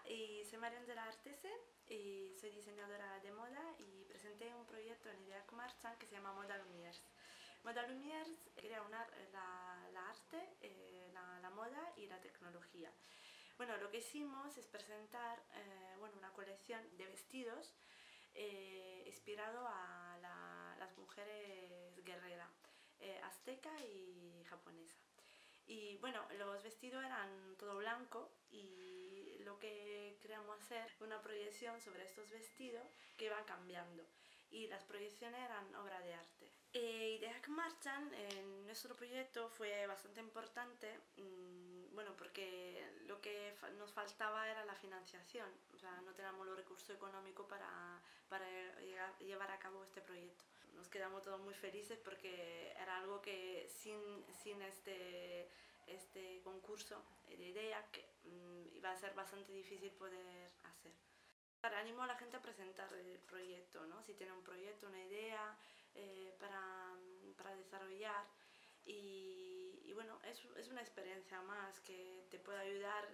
y soy Mariangela Artese y soy diseñadora de moda y presenté un proyecto en Ideac Marchand que se llama Moda Lumières. Moda Lumières quería unir la arte, la moda y la tecnología. Bueno, lo que hicimos es presentar una colección de vestidos inspirado a las mujeres guerreras, azteca y japonesa. Y bueno, los vestidos eran todo blanco y lo que queríamos hacer una proyección sobre estos vestidos que iban cambiando y las proyecciones eran obra de arte. Ideac Marchand en nuestro proyecto fue bastante importante, porque lo que nos faltaba era la financiación, o sea, no teníamos los recursos económicos para llevar a cabo este proyecto. Nos quedamos todos muy felices porque era algo que sin este concurso de Ideac iba a ser bastante difícil poder hacer. Animo a la gente a presentar el proyecto, ¿no? Si tiene un proyecto, una idea para desarrollar y bueno, es una experiencia más que te puede ayudar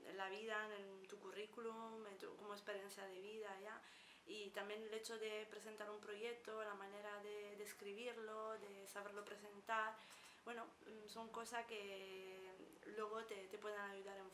en la vida, en tu currículum, como experiencia de vida, ¿ya? Y también el hecho de presentar un proyecto, la manera de describirlo, de saberlo presentar, bueno, son cosas que luego te pueden ayudar en